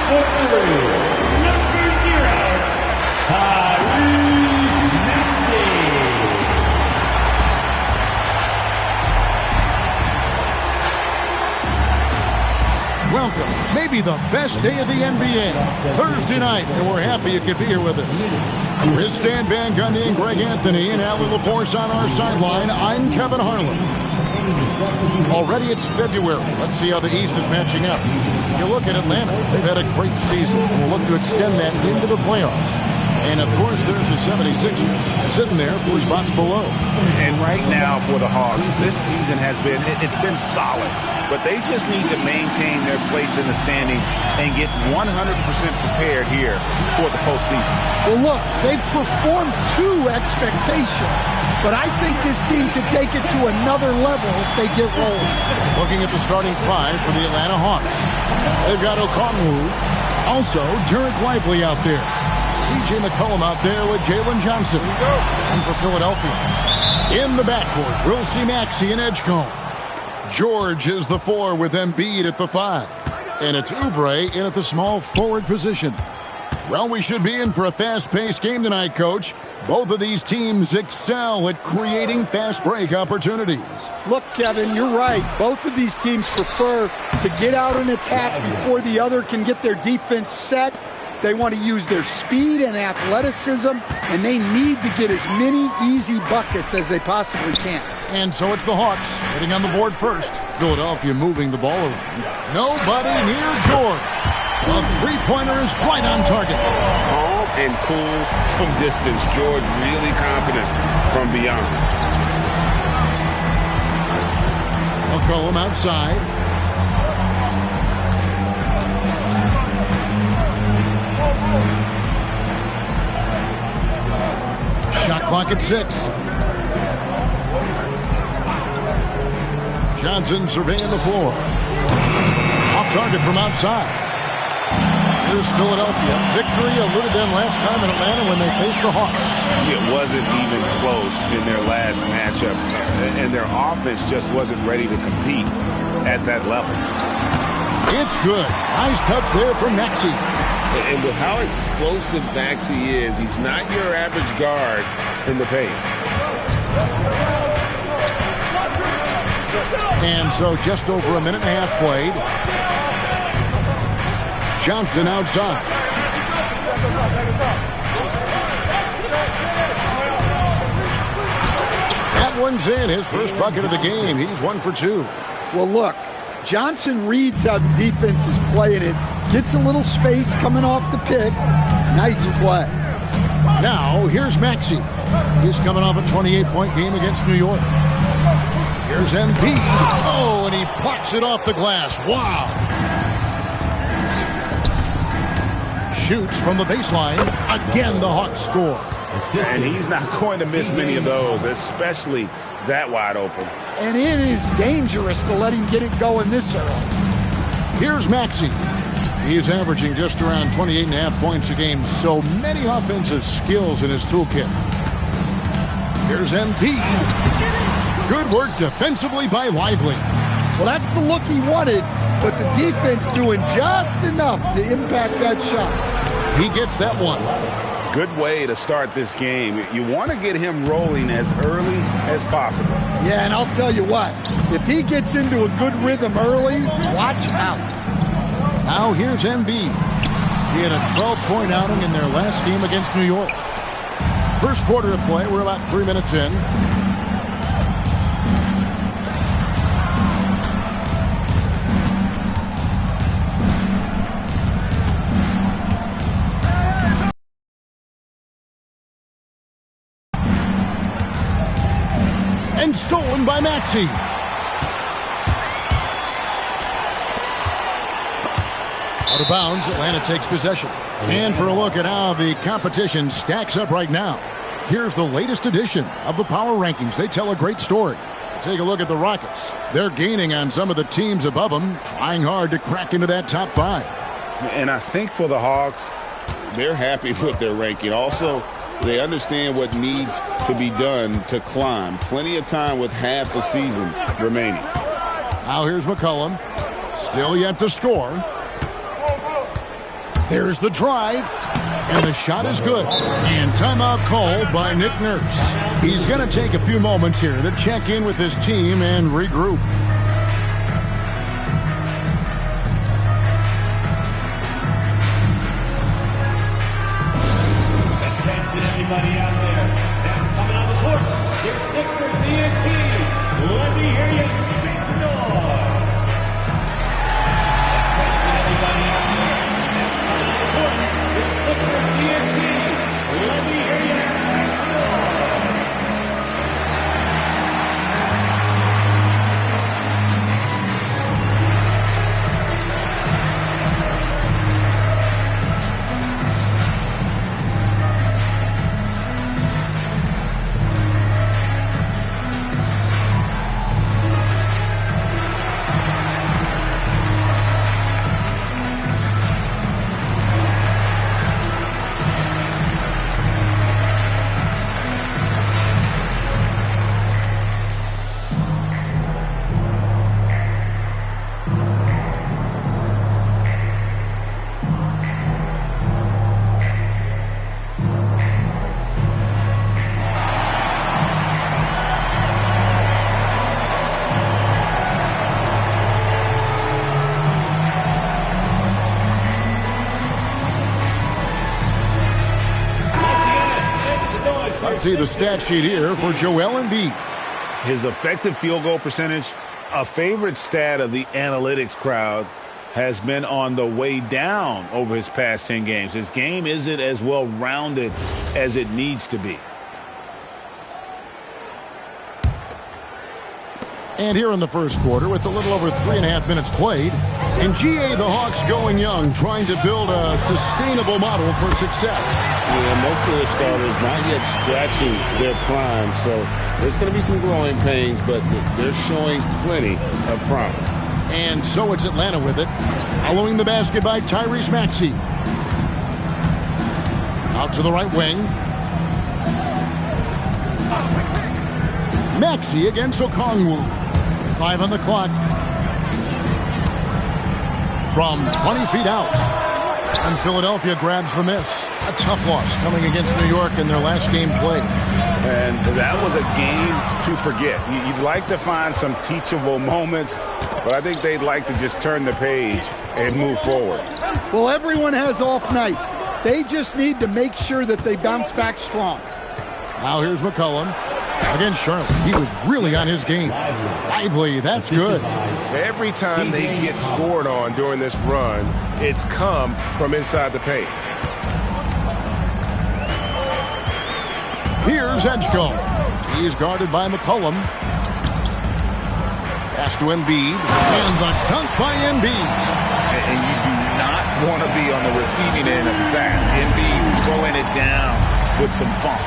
Welcome, maybe the best day of the NBA, Thursday night, and we're happy you could be here with us. Chris Stan Van Gundy and Greg Anthony and Allie LaForce on our sideline. I'm Kevin Harlan. Already it's February. Let's see how the East is matching up. You look at Atlanta, they've had a great season, and we'll look to extend that into the playoffs. And, of course, there's the 76ers sitting there 4 spots below. And right now for the Hawks, this season has been, it's been solid. But they just need to maintain their place in the standings and get 100% prepared here for the postseason. Well, look, they've performed to expectation. But I think this team can take it to another level if they get rolling. Looking at the starting 5 for the Atlanta Hawks. They've got Okongwu. Also, Derek Lively out there. C.J. McCollum out there with Jalen Johnson. And for Philadelphia, in the backcourt, we'll see Maxey and Edgecombe. George is the 4 with Embiid at the 5. And it's Oubre in at the small forward position. Well, we should be in for a fast-paced game tonight, Coach. Both of these teams excel at creating fast break opportunities. Look, Kevin, you're right. Both of these teams prefer to get out and attack before the other can get their defense set. They want to use their speed and athleticism, and they need to get as many easy buckets as they possibly can. And so it's the Hawks getting on the board first. Philadelphia moving the ball around. Nobody near George. The three-pointer is right on target. Calm and cool from distance. George really confident from beyond. McCollum outside. Shot clock at 6. Johnson surveying the floor. Off target from outside. Here's Philadelphia. Victory eluded them last time in Atlanta when they faced the Hawks. It wasn't even close in their last matchup, and their offense just wasn't ready to compete at that level. It's good. Nice touch there from Maxey. And with how explosive Maxey is, he's not your average guard in the paint. And so just over a minute and a half played. Johnson outside. That one's in. His first bucket of the game. He's 1 for 2. Well, look, Johnson reads how the defense is playing it. Gets a little space coming off the pick. Nice play. Now, here's Maxey. He's coming off a 28-point game against New York. Here's Embiid. Oh, and he plucks it off the glass. Wow. Shoots from the baseline. Again, the Hawks score. And he's not going to miss many of those, especially that wide open. And it is dangerous to let him get it going this early. Here's Maxey. He's averaging just around 28.5 points a game. So many offensive skills in his toolkit. Here's Embiid. Good work defensively by Lively. Well, that's the look he wanted, but the defense doing just enough to impact that shot. He gets that one. Good way to start this game. You want to get him rolling as early as possible. Yeah, and I'll tell you what, if he gets into a good rhythm early, watch out. Now here's Embiid. He had a 12-point outing in their last game against New York. First quarter of play, we're about 3 minutes in. And stolen by Maxey. Out of bounds, Atlanta takes possession. And for a look at how the competition stacks up right now, here's the latest edition of the Power Rankings. They tell a great story. Take a look at the Rockets. They're gaining on some of the teams above them, trying hard to crack into that top 5. And I think for the Hawks, They're happy with their ranking. Also, they understand what needs to be done to climb. Plenty of time with half the season remaining. Now here's McCollum. Still yet to score. There's the drive, and the shot is good. And timeout called by Nick Nurse. He's going to take a few moments here to check in with his team and regroup. Attention everybody out there. Now coming on the court, here's Sixers TNT. Let me hear you make some noise. Attention everybody out there. Now coming on the court, here's Sixers TNT. Let me hear you make some noise. Let's see the stat sheet here for Joel Embiid. His effective field goal percentage, a favorite stat of the analytics crowd, has been on the way down over his past 10 games. His game isn't as well-rounded as it needs to be. And here in the first quarter, with a little over 3.5 minutes played, in GA, the Hawks going young, trying to build a sustainable model for success. Yeah, most of the starters not yet scratching their prime, so there's going to be some growing pains, but they're showing plenty of promise. And so it's Atlanta with it. Following the basket by Tyrese Maxey. Out to the right wing. Maxey against Okongwu. 5 on the clock. From 20 feet out. And Philadelphia grabs the miss. A tough loss coming against New York in their last game played. And that was a game to forget. You'd like to find some teachable moments, but I think they'd like to just turn the page and move forward. Well, everyone has off nights. They just need to make sure that they bounce back strong. Now here's McCollum. Against Charlotte, he was really on his game. Lively, that's good. Every time they get scored on during this run, it's come from inside the paint. Here's Edgecombe. He is guarded by McCollum. Pass to Embiid. And the dunk by Embiid. And you do not want to be on the receiving end of that. Embiid throwing it down with some funk.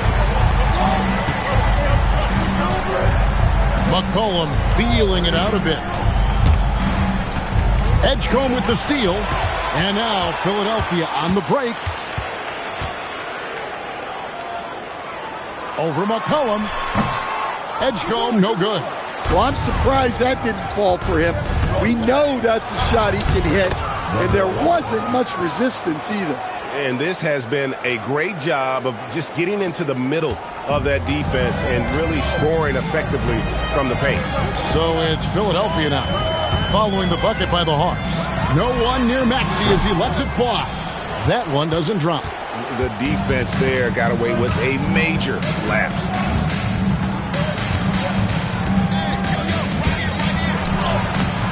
McCollum feeling it out a bit. Edgecombe with the steal. And now Philadelphia on the break. Over McCollum. Edgecombe, no good. Well, I'm surprised that didn't fall for him. We know that's a shot he can hit, and there wasn't much resistance either. And this has been a great job of just getting into the middle of that defense and really scoring effectively from the paint. So it's Philadelphia now, following the bucket by the Hawks. No one near Maxey as he lets it fly. That one doesn't drop. The defense there got away with a major lapse.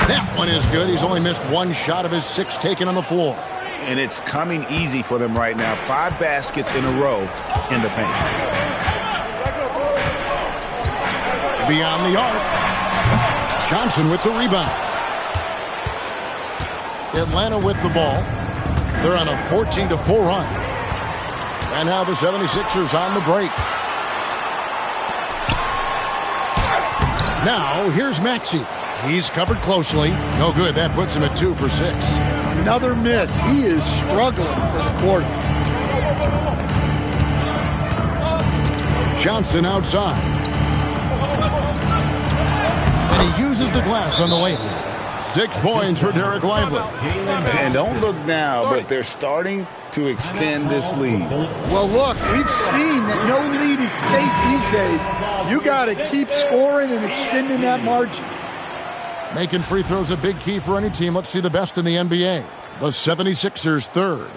That one is good. He's only missed one shot of his 6 taken on the floor. And it's coming easy for them right now. 5 baskets in a row in the paint. Beyond the arc. Johnson with the rebound. Atlanta with the ball. They're on a 14-4 run. And now the 76ers on the break. Now here's Maxey. He's covered closely. No good. That puts him at 2 for 6. Another miss. He is struggling for the quarter. Johnson outside. And he uses the glass on the layup. 6 points for Derek Lively. And don't look now, but they're starting to extend this lead. Well, look, we've seen that no lead is safe these days. You got to keep scoring and extending that margin. Making free throws a big key for any team. Let's see the best in the NBA. The 76ers third.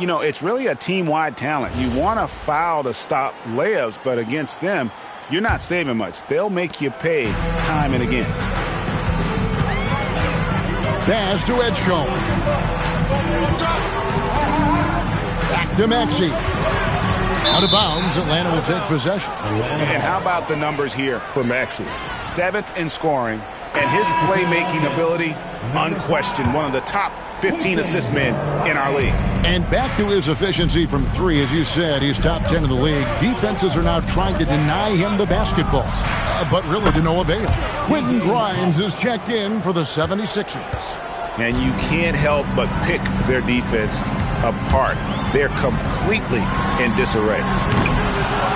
You know, it's really a team-wide talent. You want to foul to stop layups, but against them, you're not saving much. They'll make you pay time and again. Pass to Edgecombe. Back to Maxey. Out of bounds, Atlanta will take possession. And how about the numbers here for Maxey? 7th in scoring, and his playmaking ability, unquestioned, one of the top 15 assist men in our league. And back to his efficiency from 3, as you said, he's top 10 in the league. Defenses are now trying to deny him the basketball, but really to no avail. Quentin Grimes is checked in for the 76ers. And you can't help but pick their defense apart. They're completely in disarray.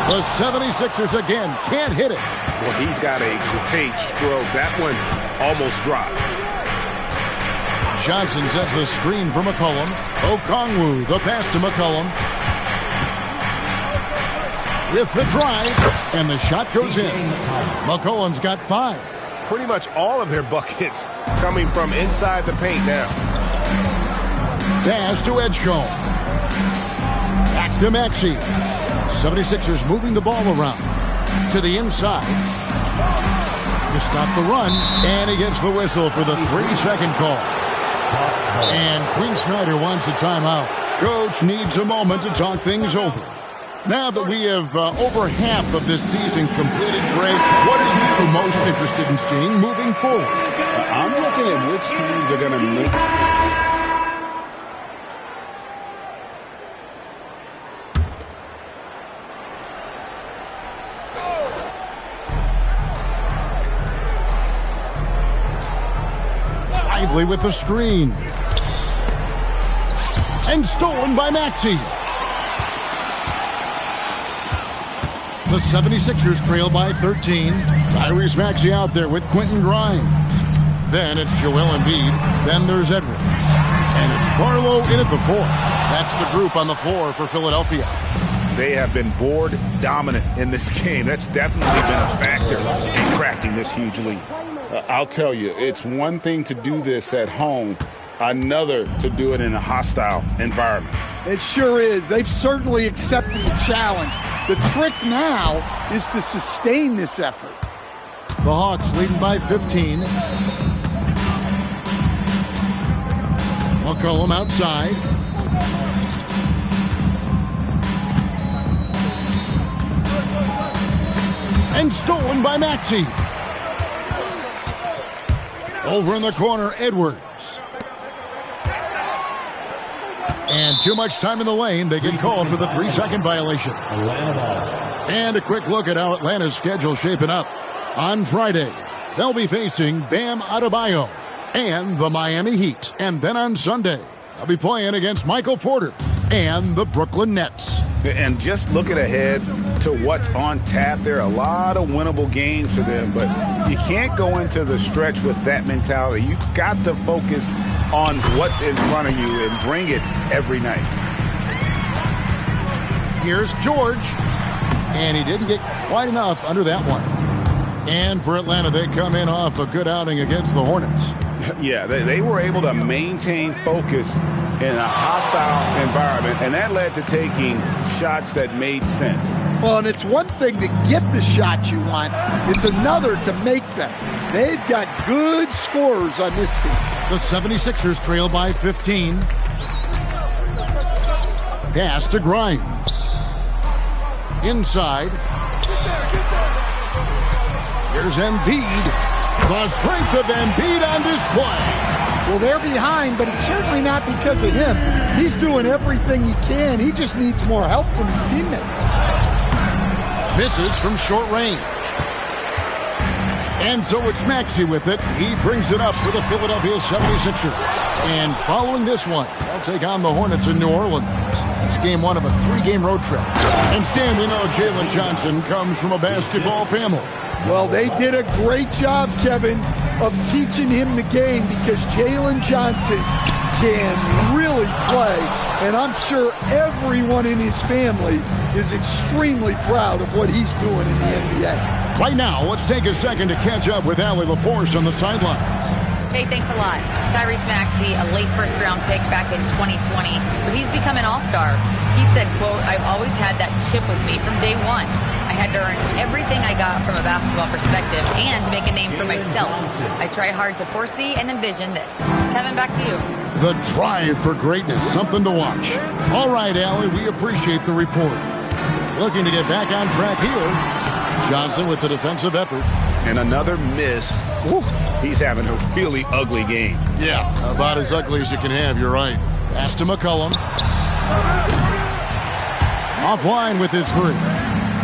The 76ers again can't hit it. Well, he's got a great stroke. That one almost dropped. Johnson sets the screen for McCollum. Okongwu, the pass to McCollum. With the drive, and the shot goes in. McCollum's got 5. Pretty much all of their buckets coming from inside the paint now. Pass to Edgecombe. Back to Maxey. 76ers moving the ball around. To the inside. To stop the run, and he gets the whistle for the 3-second call. And Quinn Snyder wants a timeout. Coach needs a moment to talk things over. Now that we have over half of this season completed, Greg, what are you most interested in seeing moving forward? I'm looking at which teams are going to make Lively with the screen. And stolen by Maxey. The 76ers trail by 13. Tyrese Maxey out there with Quentin Grimes. Then it's Joel Embiid. Then there's Edwards. And it's Barlow in at the 4. That's the group on the floor for Philadelphia. They have been board dominant in this game. That's definitely been a factor in crafting this huge lead. I'll tell you, it's one thing to do this at home, another to do it in a hostile environment. It sure is. They've certainly accepted the challenge. The trick now is to sustain this effort. The Hawks leading by 15. McCollum outside. And stolen by Maxey. Over in the corner, Edwards. And too much time in the lane. They get called for the 3-second violation. And a quick look at how Atlanta's schedule shaping up. On Friday, they'll be facing Bam Adebayo and the Miami Heat. And then on Sunday, they'll be playing against Michael Porter and the Brooklyn Nets. And just looking ahead to what's on tap, there are a lot of winnable games for them, but you can't go into the stretch with that mentality. You've got to focus on what's in front of you and bring it every night. Here's George, and he didn't get quite enough under that one. And for Atlanta, they come in off a good outing against the Hornets. Yeah, they were able to maintain focus in a hostile environment, and that led to taking shots that made sense. Well, and it's one thing to get the shot you want. It's another to make them. They've got good scorers on this team. The 76ers trail by 15. Pass to Grimes. Inside. Here's Embiid. The strength of Embiid on display. Well, they're behind, but it's certainly not because of him. He's doing everything he can. He just needs more help from his teammates. Misses from short range. And so it's Maxey with it. He brings it up for the Philadelphia 76ers. And following this one, they'll take on the Hornets in New Orleans. It's game 1 of a 3-game road trip. And Stan, we know Jalen Johnson comes from a basketball family. Well, they did a great job, Kevin, of teaching him the game because Jalen Johnson can really play, and I'm sure everyone in his family is extremely proud of what he's doing in the NBA. Right now, let's take a second to catch up with Allie LaForce on the sidelines. Hey, thanks a lot. Tyrese Maxey, a late first-round pick back in 2020, but he's become an all-star. He said, quote, "I've always had that chip with me from day one. I had to earn everything I got from a basketball perspective and make a name for myself. I try hard to foresee and envision this." Kevin, back to you. The drive for greatness, something to watch. All right, Allie, we appreciate the report. Looking to get back on track here. Johnson with the defensive effort. And another miss. Whew. He's having a really ugly game. Yeah, about as ugly as you can have, you're right. Pass to McCollum. Offline with his three.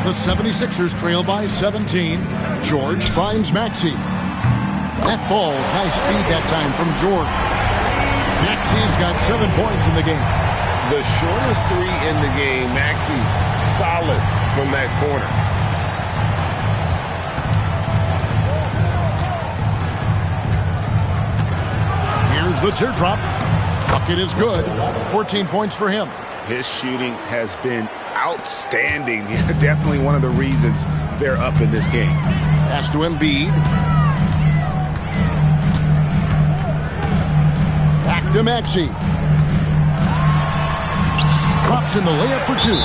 The 76ers trail by 17. George finds Maxey. That falls. Nice speed that time from George. Maxey's got 7 points in the game. The shortest three in the game, Maxey, solid from that corner. Here's the teardrop. Bucket is good. 14 points for him. His shooting has been outstanding. Definitely one of the reasons they're up in this game. Pass to Embiid. Back to Maxey. Drops in the layup for two.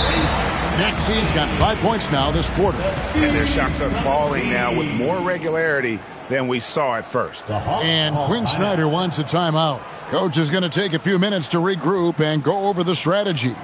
Maxey's got 5 points now this quarter. And their shots are falling now with more regularity than we saw at first. And Quinn Snyder wants a timeout. Coach is going to take a few minutes to regroup and go over the strategy.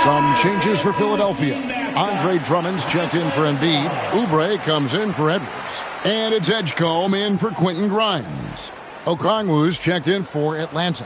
Some changes for Philadelphia. Andre Drummond's checked in for Embiid. Oubre comes in for Edwards. And it's Edgecombe in for Quentin Grimes. Okongwu's checked in for Atlanta.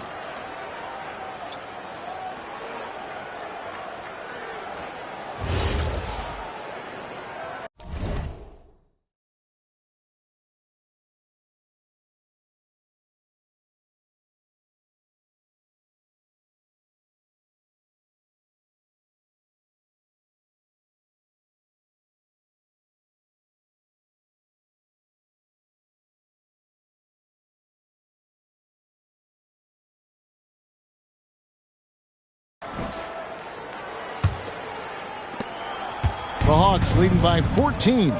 The Hawks leading by 14.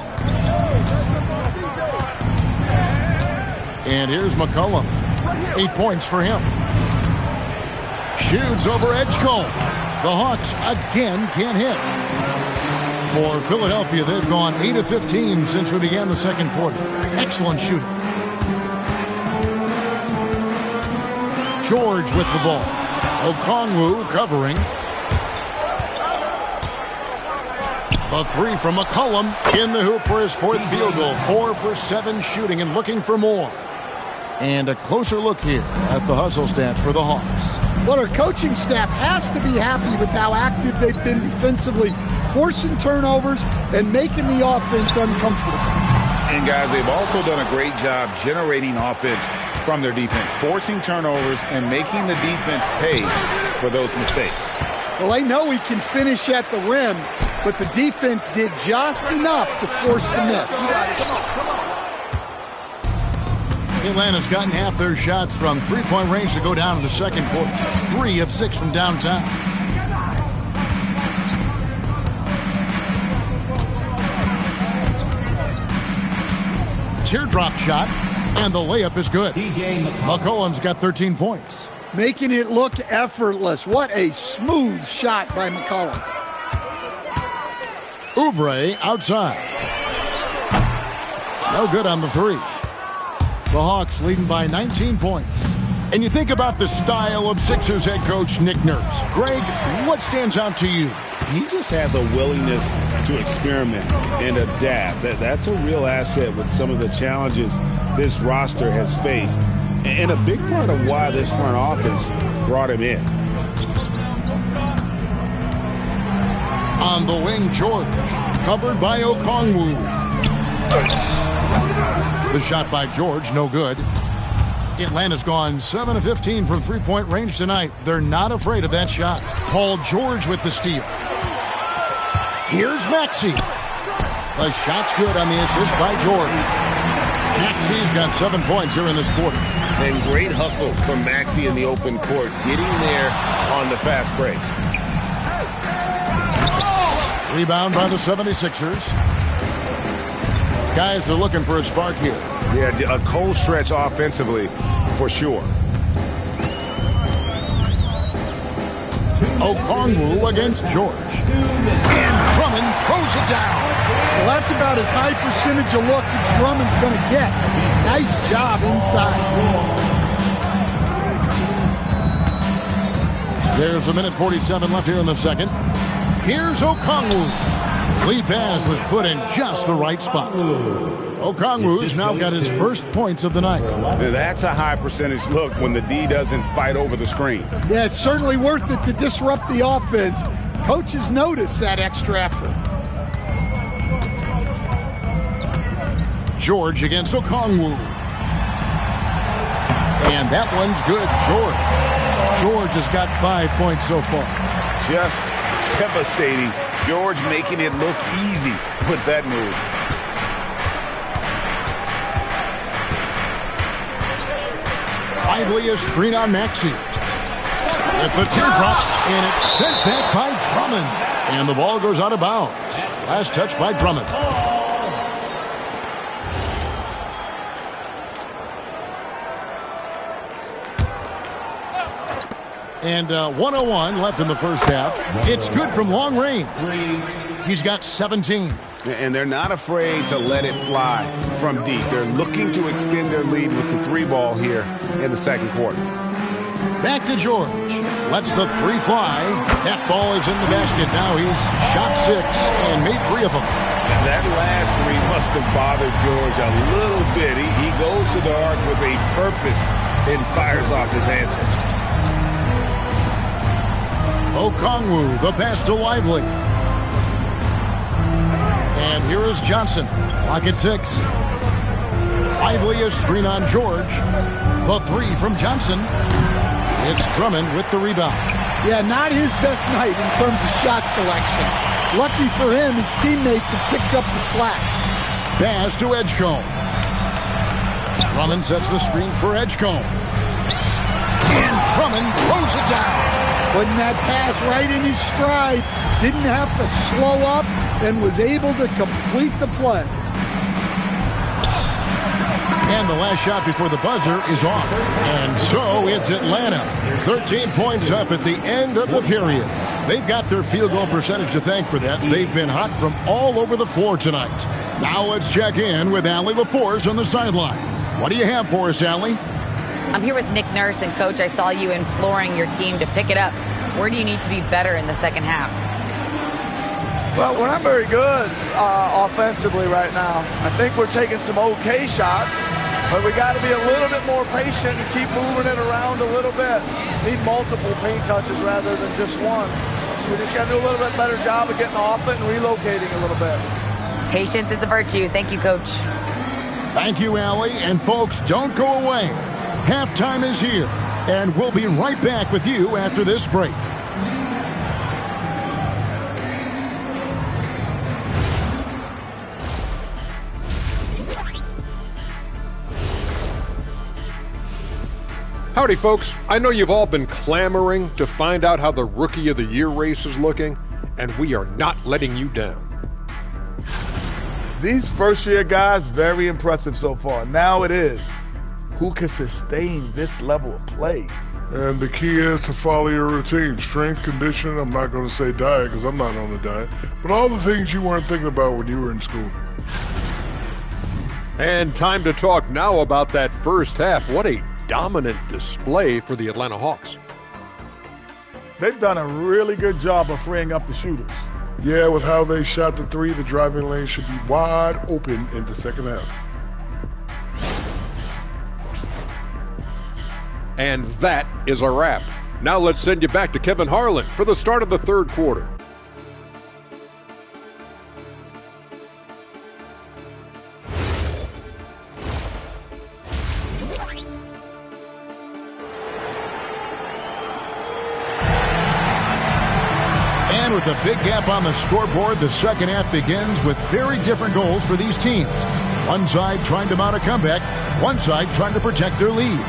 And here's McCollum. 8 points for him. Shoots over Edgecombe. The Hawks again can't hit. For Philadelphia, they've gone 8 of 15 since we began the second quarter. Excellent shooting. George with the ball. Okongwu covering. A three from McCollum in the hoop for his fourth field goal. 4 for 7 shooting and looking for more. And a closer look here at the hustle stats for the Hawks. Well, our coaching staff has to be happy with how active they've been defensively, forcing turnovers and making the offense uncomfortable. And guys, they've also done a great job generating offense from their defense, forcing turnovers and making the defense pay for those mistakes. Well, they know he can finish at the rim, but the defense did just enough to force the miss. Atlanta's gotten half their shots from three-point range to go down in the second quarter. 3 of 6 from downtown. Teardrop shot, and the layup is good. McCollum's got 13 points. Making it look effortless. What a smooth shot by McCollum. Oubre outside. No good on the three. The Hawks leading by 19 points. And you think about the style of Sixers head coach Nick Nurse. Greg, what stands out to you? He just has a willingness to experiment and adapt. That's a real asset with some of the challenges this roster has faced. And a big part of why this front office brought him in. On the wing, George. Covered by Okongwu. The shot by George, no good. Atlanta's gone 7 of 15 from three-point range tonight. They're not afraid of that shot. Paul George with the steal. Here's Maxey. The shot's good on the assist by George. Maxey's got 7 points here in this quarter. And great hustle from Maxey in the open court, getting there on the fast break. Rebound by the 76ers. Guys are looking for a spark here. Yeah, a cold stretch offensively for sure. Okongwu against George. And Drummond throws it down. Well, that's about as high percentage of look as Drummond's going to get. Nice job inside. There's a minute 47 left here in the second. Here's Okongwu. Lead pass was put in just the right spot. Okongwu's now got his first points of the night. That's a high percentage look when the D doesn't fight over the screen. Yeah, it's certainly worth it to disrupt the offense. Coaches notice that extra effort. George against Okongwu. And that one's good. George has got 5 points so far. Just devastating. George making it look easy with that move. Lively a screen on Maxey. With the teardrop, and it's sent back by Drummond. And the ball goes out of bounds. Last touch by Drummond. And 1:01 left in the first half. It's good from long range. He's got 17. And they're not afraid to let it fly from deep. They're looking to extend their lead with the three ball here in the second quarter. Back to George. Lets the three fly. That ball is in the basket. Now he's shot 6 and made 3 of them. And that last three must have bothered George a little bit. He goes to the arc with a purpose and fires off his answer. Okongwu, the pass to Lively. And here is Johnson. Lock at 6. Lively a screen on George. The 3 from Johnson. It's Drummond with the rebound. Yeah, not his best night in terms of shot selection. Lucky for him, his teammates have picked up the slack. Pass to Edgecombe. Drummond sets the screen for Edgecombe. And Drummond throws it down. Putting that pass right in his stride. Didn't have to slow up and was able to complete the play. And the last shot before the buzzer is off. And so it's Atlanta. 13 points up at the end of the period. They've got their field goal percentage to thank for that. They've been hot from all over the floor tonight. Now let's check in with Allie LaForce on the sideline. What do you have for us, Allie? I'm here with Nick Nurse, and Coach, I saw you imploring your team to pick it up. Where do you need to be better in the second half? Well, we're not very good offensively right now. I think we're taking some okay shots, but we got to be a little bit more patient and keep moving it around a little bit. Need multiple paint touches rather than just one. So we just got to do a little bit better job of getting off it and relocating a little bit. Patience is a virtue. Thank you, Coach. Thank you, Allie. And folks, don't go away. Halftime is here, and we'll be right back with you after this break. Howdy, folks. I know you've all been clamoring to find out how the Rookie of the Year race is looking, and we are not letting you down. These first-year guys, very impressive so far. Now it is, who can sustain this level of play? And the key is to follow your routine. Strength, conditioning, I'm not going to say diet because I'm not on the diet, but all the things you weren't thinking about when you were in school. And time to talk now about that first half. What a dominant display for the Atlanta Hawks. They've done a really good job of freeing up the shooters. Yeah, with how they shot the three, the driving lane should be wide open in the second half. And that is a wrap. Now let's send you back to Kevin Harlan for the start of the third quarter. And with a big gap on the scoreboard, the second half begins with very different goals for these teams. One side trying to mount a comeback, one side trying to protect their lead.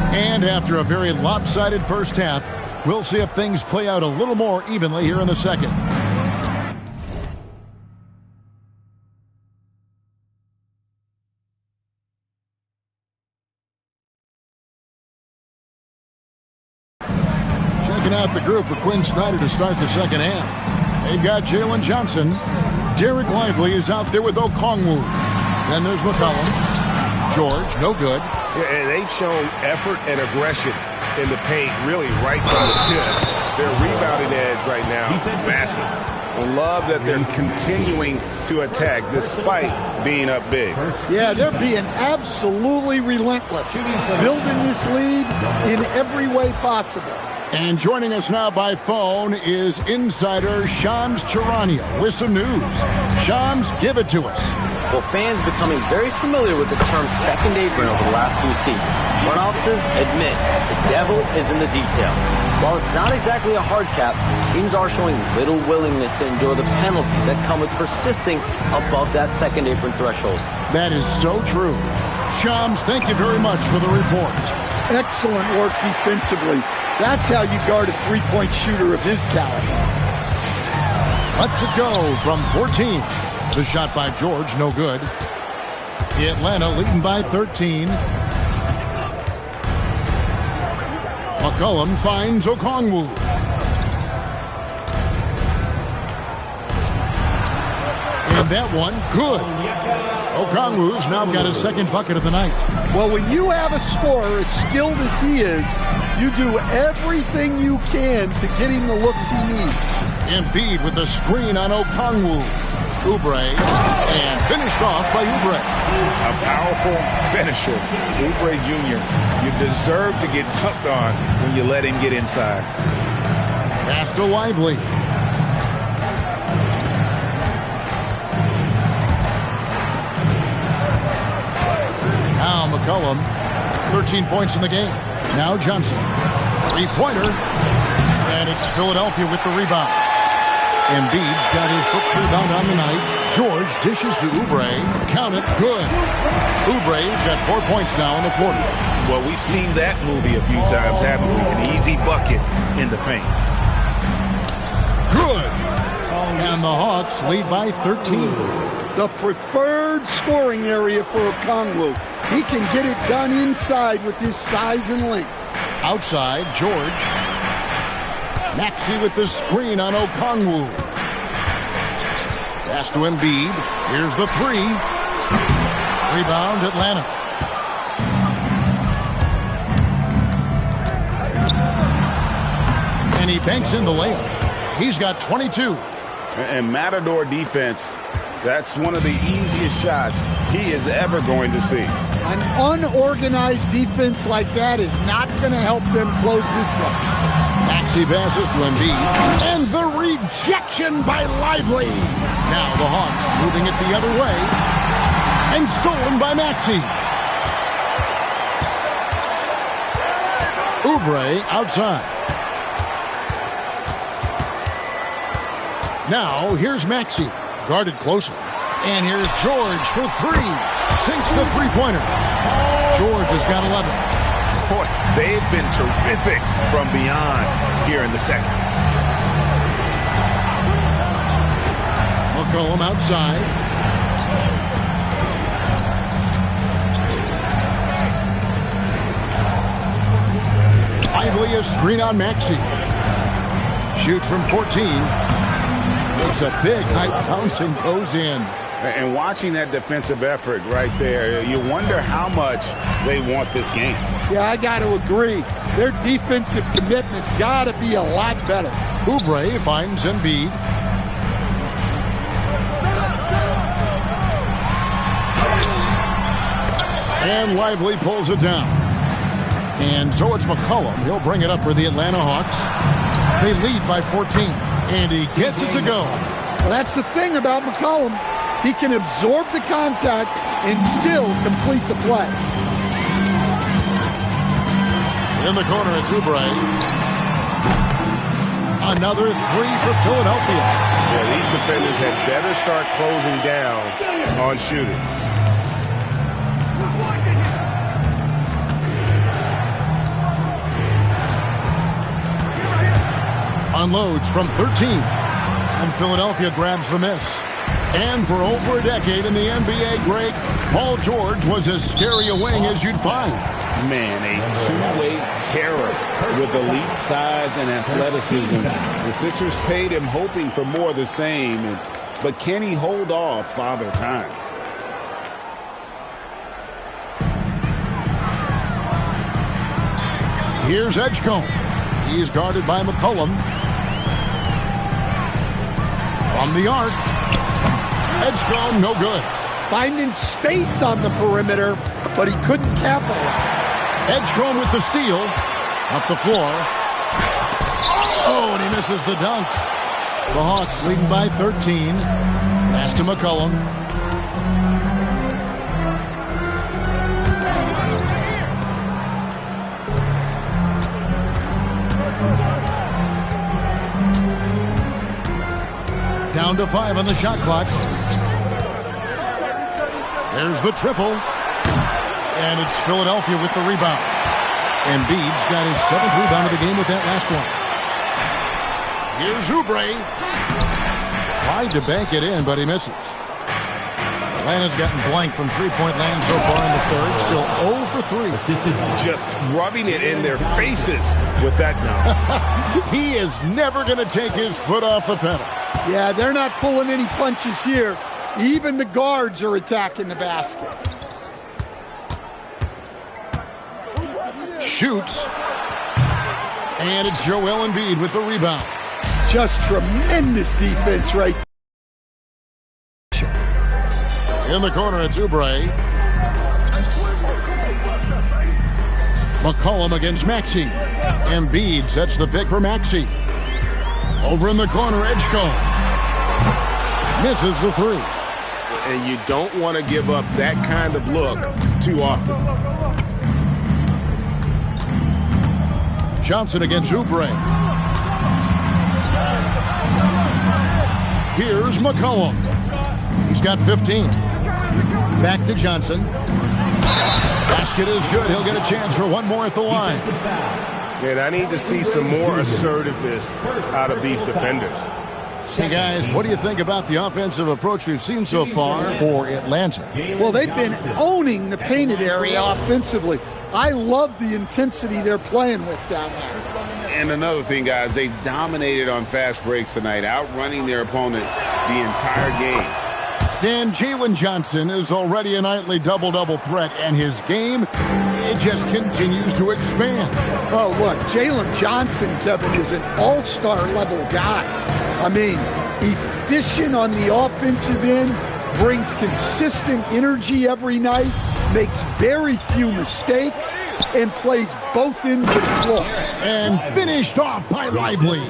And after a very lopsided first half, we'll see if things play out a little more evenly here in the second. Checking out the group for Quinn Snyder to start the second half. They've got Jalen Johnson. Derek Lively is out there with Okongwu. Then there's McCollum. George, no good. Yeah, and they've shown effort and aggression in the paint, really right from the tip. Their rebounding edge right now, massive. I love that they're continuing to attack despite being up big. Yeah, they're being absolutely relentless, building this lead in every way possible. And joining us now by phone is insider Shams Charania with some news. Shams, give it to us. Well, fans becoming very familiar with the term second apron over the last few seasons. Front offices admit the devil is in the details. While it's not exactly a hard cap, teams are showing little willingness to endure the penalties that come with persisting above that second apron threshold. That is so true. Shams, thank you very much for the report. Excellent work defensively. That's how you guard a three-point shooter of his caliber. Let's it go from 14. The shot by George, no good. Atlanta leading by 13. McCollum finds Okongwu. And that one, good. Okongwu's now got his second bucket of the night. Well, when you have a scorer as skilled as he is, you do everything you can to get him the looks he needs. Embiid with the screen on Okongwu. Oubre, and finished off by Oubre. A powerful finisher, Oubre Jr. You deserve to get dunked on when you let him get inside. Pass to Lively. Now McCollum, 13 points in the game. Now Johnson, three-pointer, and it's Philadelphia with the rebound. Embiid's got his sixth rebound on the night. George dishes to Oubre. Count it, good. Oubre's got 4 points now in the quarter. Well, we've seen that movie a few times, haven't we? An easy bucket in the paint. Good. And the Hawks lead by 13. The preferred scoring area for Okongwu. He can get it done inside with his size and length. Outside, George. Maxey with the screen on Okongwu. Pass to Embiid. Here's the three. Rebound, Atlanta. And he banks in the layup. He's got 22. And Matador defense, that's one of the easiest shots he is ever going to see. An unorganized defense like that is not going to help them close this deficit. Maxey passes to Embiid. And the rejection by Lively. Now the Hawks moving it the other way. And stolen by Maxey. Oubre outside. Now, here's Maxey. Guarded closely. And here's George for three. Sinks the three-pointer. George has got 11. Boy, they've been terrific from beyond here in the second. McCollum outside. Lively a screen on Maxey. Shoots from 14. Makes a big high bounce and goes in. And watching that defensive effort right there, you wonder how much they want this game. Yeah, I got to agree. Their defensive commitment's got to be a lot better. Oubre finds Embiid. And Lively pulls it down. And so it's McCollum. He'll bring it up for the Atlanta Hawks. They lead by 14. And he gets it to go. Well, that's the thing about McCollum. He can absorb the contact and still complete the play. In the corner, it's Oubre. Another three for Philadelphia. Yeah, these defenders had better start closing down on shooting. Unloads from 13. And Philadelphia grabs the miss. And for over a decade in the NBA, Greg, Paul George was as scary a wing as you'd find. Man, a two-way terror with elite size and athleticism. The Sixers paid him hoping for more of the same, but can he hold off Father Time? Here's Edgecombe. He's guarded by McCollum. From the arc. Edgecombe, no good. Finding space on the perimeter, but he couldn't capitalize. Edgecombe with the steal. Up the floor. Oh, and he misses the dunk. The Hawks leading by 13. Pass to McCollum. Down to 5 on the shot clock. There's the triple. And it's Philadelphia with the rebound. Embiid's got his 7th rebound of the game with that last one. Here's Oubre. Tried to bank it in, but he misses. Atlanta's gotten blank from three-point land so far in the third. Still 0 for 3. Just rubbing it in their faces with that now. He is never going to take his foot off the pedal. Yeah, they're not pulling any punches here. Even the guards are attacking the basket. Shoots. And it's Joel Embiid with the rebound. Just tremendous defense right there. In the corner, it's Oubre. McCollum against Maxey. Embiid sets the pick for Maxey. Over in the corner, Edgecombe. Misses the three. And you don't want to give up that kind of look too often. Johnson against Oubre. Here's McCollum. He's got 15. Back to Johnson. Basket is good. He'll get a chance for one more at the line. And I need to see some more assertiveness out of these defenders. Hey, guys, what do you think about the offensive approach we've seen so far for Atlanta? Well, they've been owning the painted area offensively. I love the intensity they're playing with down there. And another thing, guys, they've dominated on fast breaks tonight, outrunning their opponent the entire game. Stan, Jalen Johnson is already a nightly double-double threat, and his game, it just continues to expand. Oh, look, Jalen Johnson, Kevin, is an all-star level guy. I mean, efficient on the offensive end, brings consistent energy every night, makes very few mistakes, and plays both ends of the floor. And finished off by Lively.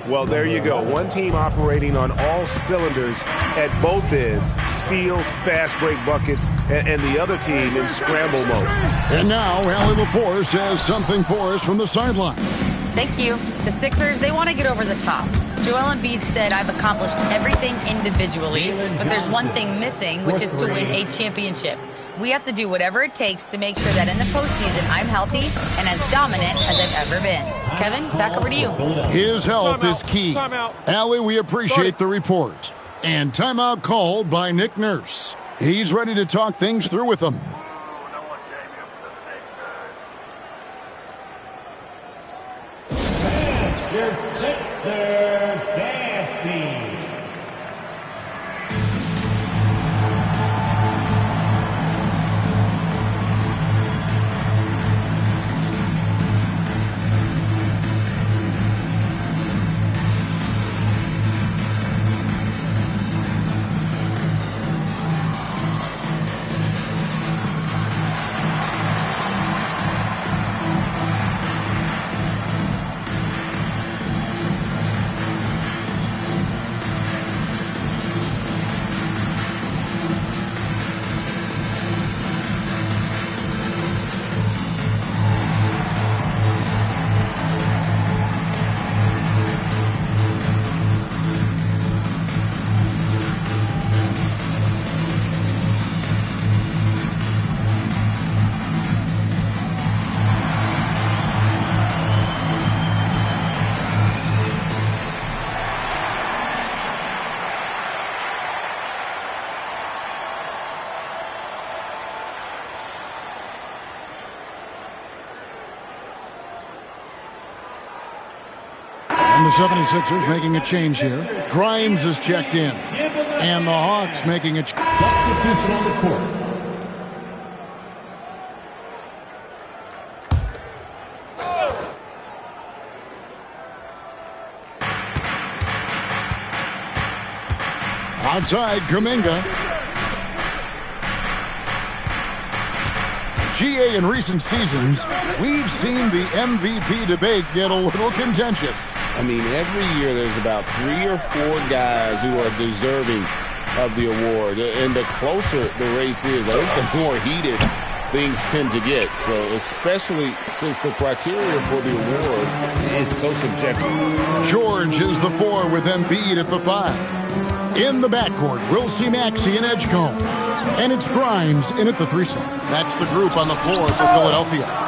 Well, there you go. One team operating on all cylinders at both ends. Steals, fast break buckets, and the other team in scramble mode. And now, Allie LaForce has something for us from the sideline. Thank you. The Sixers, they want to get over the top. Joel Embiid said, I've accomplished everything individually, but there's one thing missing, which is to win a championship. We have to do whatever it takes to make sure that in the postseason I'm healthy and as dominant as I've ever been. Kevin, back over to you. His health is key. Allie, we appreciate the report. And timeout called by Nick Nurse. He's ready to talk things through with them. And the 76ers making a change here. Grimes is checked in. And the Hawks making a substitution on the court. Outside, Kuminga. GA, in recent seasons, we've seen the MVP debate get a little contentious. I mean, every year there's about 3 or 4 guys who are deserving of the award. And the closer the race is, I think the more heated things tend to get. So especially since the criteria for the award is so subjective. George is the 4 with Embiid at the 5. In the backcourt, we'll see Maxey and Edgecombe. And it's Grimes in at the 3 slot. That's the group on the floor for Philadelphia.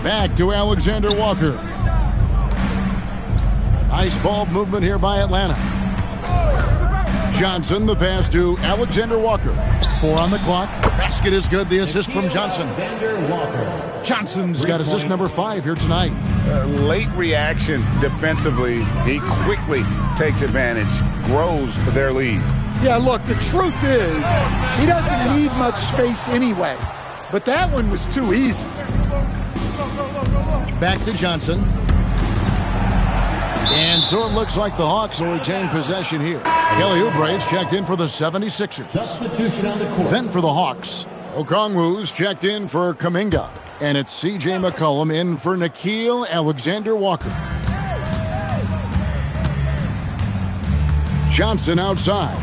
Back to Alexander Walker. Nice ball movement here by Atlanta. Johnson, the pass to Alexander Walker. 4 on the clock. Basket is good. The assist from Johnson. Johnson's got assist number 5 here tonight. Late reaction defensively. He quickly takes advantage, grows their lead. Yeah, look, the truth is he doesn't need much space anyway. But that one was too easy. Back to Johnson. And so it looks like the Hawks will retain possession here. Kelly Oubre's checked in for the 76ers. Substitution on the court. Then for the Hawks, Okongwu's checked in for Kuminga. And it's C.J. McCollum in for Nickeil Alexander-Walker. Johnson outside.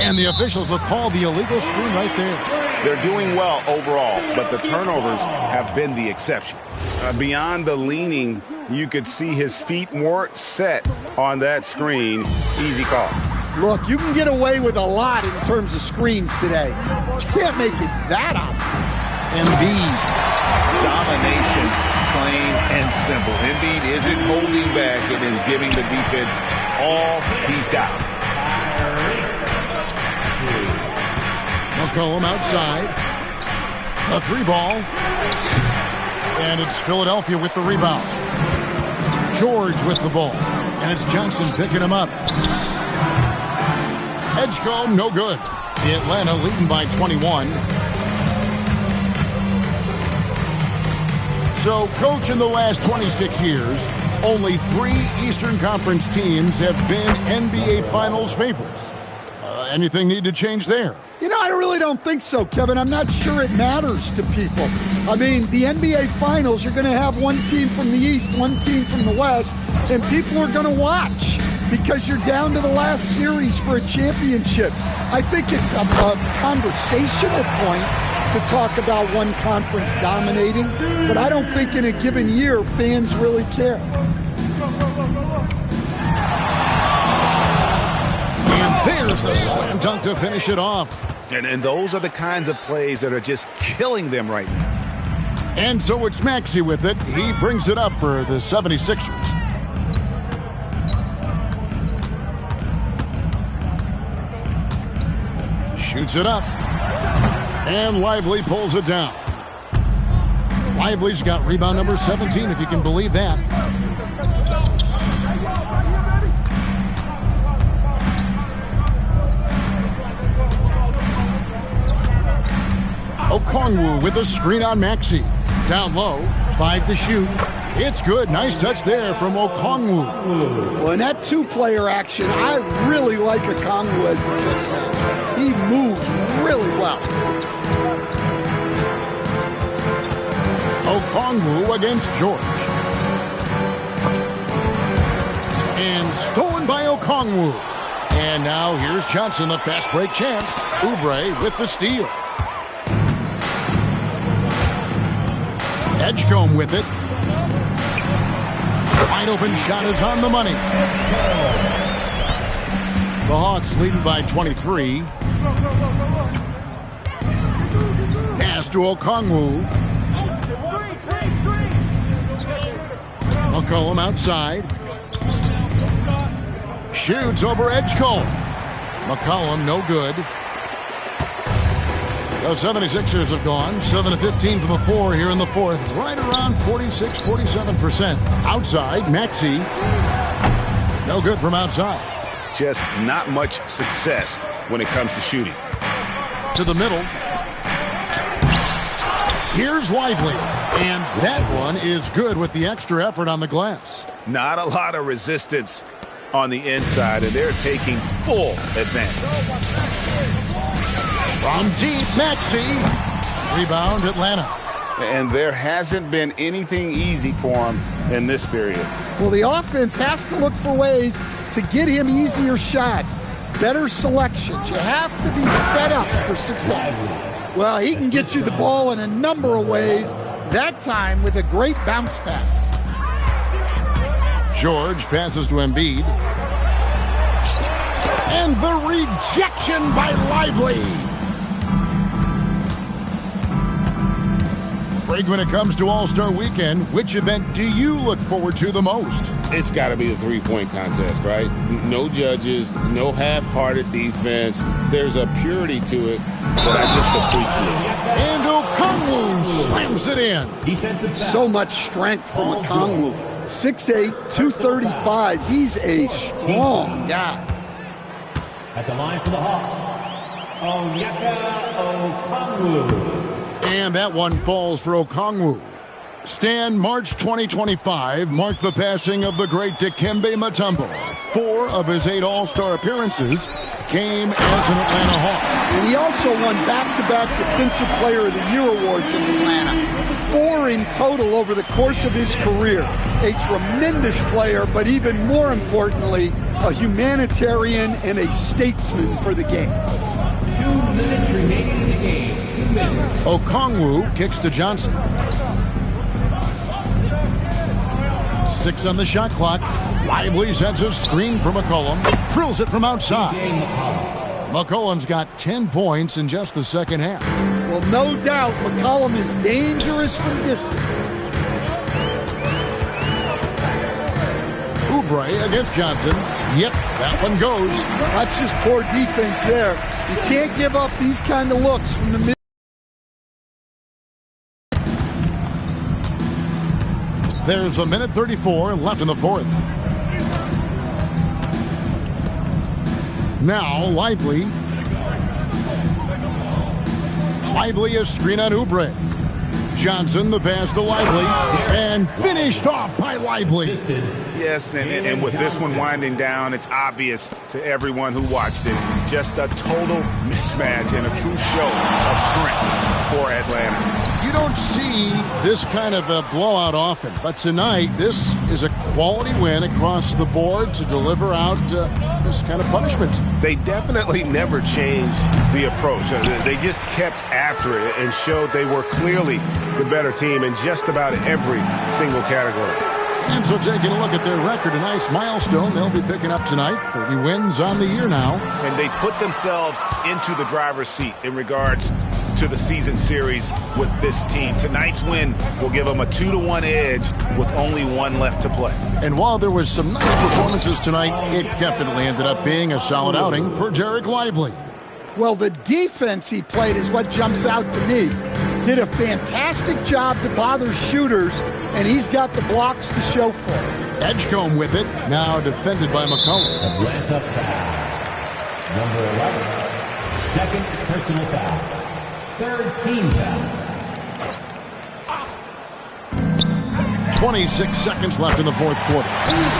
And the officials will call the illegal screen right there. They're doing well overall, but the turnovers have been the exception. Beyond the leaning, you could see his feet more set on that screen. Easy call. Look, you can get away with a lot in terms of screens today. But you can't make it that obvious. Embiid. Domination, plain and simple. Embiid isn't holding back and is giving the defense all he's got. McCollum outside. A 3 ball. And it's Philadelphia with the rebound. George with the ball. And it's Johnson picking him up. Edgecombe, no good. Atlanta leading by 21. So, coach, in the last 26 years, only 3 Eastern Conference teams have been NBA Finals favorites. Anything need to change there? I really don't think so, Kevin. I'm not sure it matters to people. I mean, the NBA Finals, you're going to have one team from the East, one team from the West, and people are going to watch because you're down to the last series for a championship. I think it's a conversational point to talk about one conference dominating, but I don't think in a given year fans really care. And there's the slam dunk to finish it off. And those are the kinds of plays that are just killing them right now. And so it's Maxey with it. He brings it up for the 76ers. Shoots it up. And Lively pulls it down. Lively's got rebound number 17, if you can believe that. Okongwu with a screen on Maxey. Down low, 5 to shoot. It's good. Nice touch there from Okongwu. Well, in that two-player action, I really like Okongwu as the pick man. He moves really well. Okongwu against George. And stolen by Okongwu. And now here's Johnson, the fast break chance. Oubre with the steal. Edgecombe with it. Wide open shot is on the money. The Hawks leading by 23. Pass to Okongwu. McCollum outside. Shoots over Edgecombe. McCollum no good. The 76ers have gone 7 of 15 from the floor here in the fourth. Right around 46-47%. Outside, Maxey. No good from outside. Just not much success when it comes to shooting. To the middle. Here's Lively. And that one is good with the extra effort on the glass. Not a lot of resistance on the inside, and they're taking full advantage. From deep, Maxey. Rebound, Atlanta. And there hasn't been anything easy for him in this period. Well, the offense has to look for ways to get him easier shots, better selections. You have to be set up for success. Well, he can get you the ball in a number of ways, that time with a great bounce pass. George passes to Embiid. And the rejection by Lively. Greg, when it comes to All-Star Weekend, which event do you look forward to the most? It's got to be the three-point contest, right? No judges, no half-hearted defense. There's a purity to it that I just appreciate. And Okongwu slams it in. So much strength from Okongwu. 6'8", 235. He's a strong guy. At the line for the Hawks, Okongwu. And that one falls for Okongwu. Stan, March 2025 marked the passing of the great Dikembe Mutombo. 4 of his 8 All-Star appearances came as an Atlanta Hawk. And he also won back-to-back Defensive Player of the Year awards in Atlanta. 4 in total over the course of his career. A tremendous player, but even more importantly, a humanitarian and a statesman for the game. 2 minutes remaining in the game. 2 minutes. Okongwu kicks to Johnson. 6 on the shot clock. Lively sends a screen from McCollum. Drills it from outside. McCollum's got 10 points in just the second half. Well, no doubt McCollum is dangerous from distance. Oubre against Johnson. Yep, that one goes. That's just poor defense there. You can't give up these kind of looks from the mid. There's a minute 34 left in the fourth. Now, Lively. Lively, a screen on Oubre. Johnson, the pass to Lively, and finished off by Lively. Yes, and with this one winding down, it's obvious to everyone who watched it. Just a total mismatch and a true show of strength for Atlanta. You don't see this kind of a blowout often, but tonight this is a quality win across the board to deliver out this kind of punishment. They definitely never changed the approach. They just kept after it and showed they were clearly the better team in just about every single category. And so taking a look at their record, a nice milestone they'll be picking up tonight. 30 wins on the year now. And they put themselves into the driver's seat in regards to the season series with this team. Tonight's win will give them a 2-1 edge with only one left to play. And while there was some nice performances tonight, it definitely ended up being a solid outing for Derek Lively. Well, the defense he played is what jumps out to me. Did a fantastic job to bother shooters, and he's got the blocks to show for it. Edgecombe with it, now defended by McCollum. Atlanta foul. Number 11, second personal foul. Third team foul. 26 seconds left in the fourth quarter.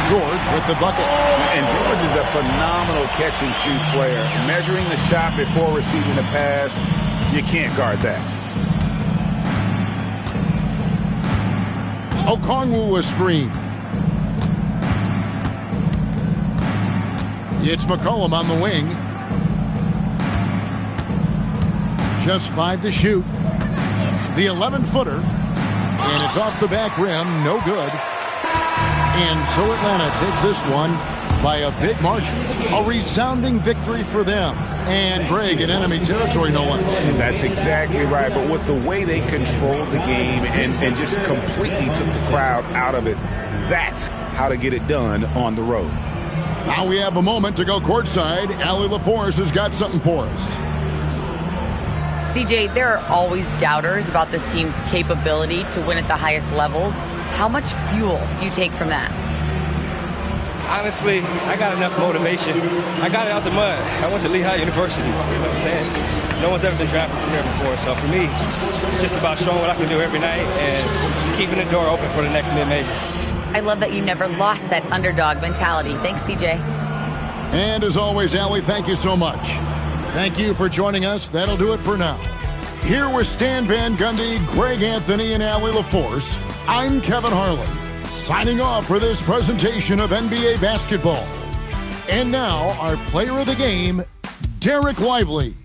George with the bucket. And George is a phenomenal catch-and-shoot player. Measuring the shot before receiving the pass, you can't guard that. Okongwu a screen. It's McCollum on the wing. Just 5 to shoot. The 11-footer. And it's off the back rim. No good. And so Atlanta takes this one by a big margin. A resounding victory for them. And Greg in enemy territory, no less. That's exactly right. But with the way they controlled the game and just completely took the crowd out of it, that's how to get it done on the road. Now we have a moment to go courtside. Allie LaForce has got something for us. CJ, there are always doubters about this team's capability to win at the highest levels. How much fuel do you take from that? Honestly, I got enough motivation. I got it out the mud. I went to Lehigh University, you know what I'm saying? No one's ever been drafted from there before, so for me, it's just about showing what I can do every night and keeping the door open for the next mid-major. I love that you never lost that underdog mentality. Thanks, CJ. And as always, Allie, thank you so much. Thank you for joining us. That'll do it for now. Here with Stan Van Gundy, Greg Anthony, and Allie LaForce, I'm Kevin Harlan, signing off for this presentation of NBA basketball. And now, our player of the game, Derek Lively.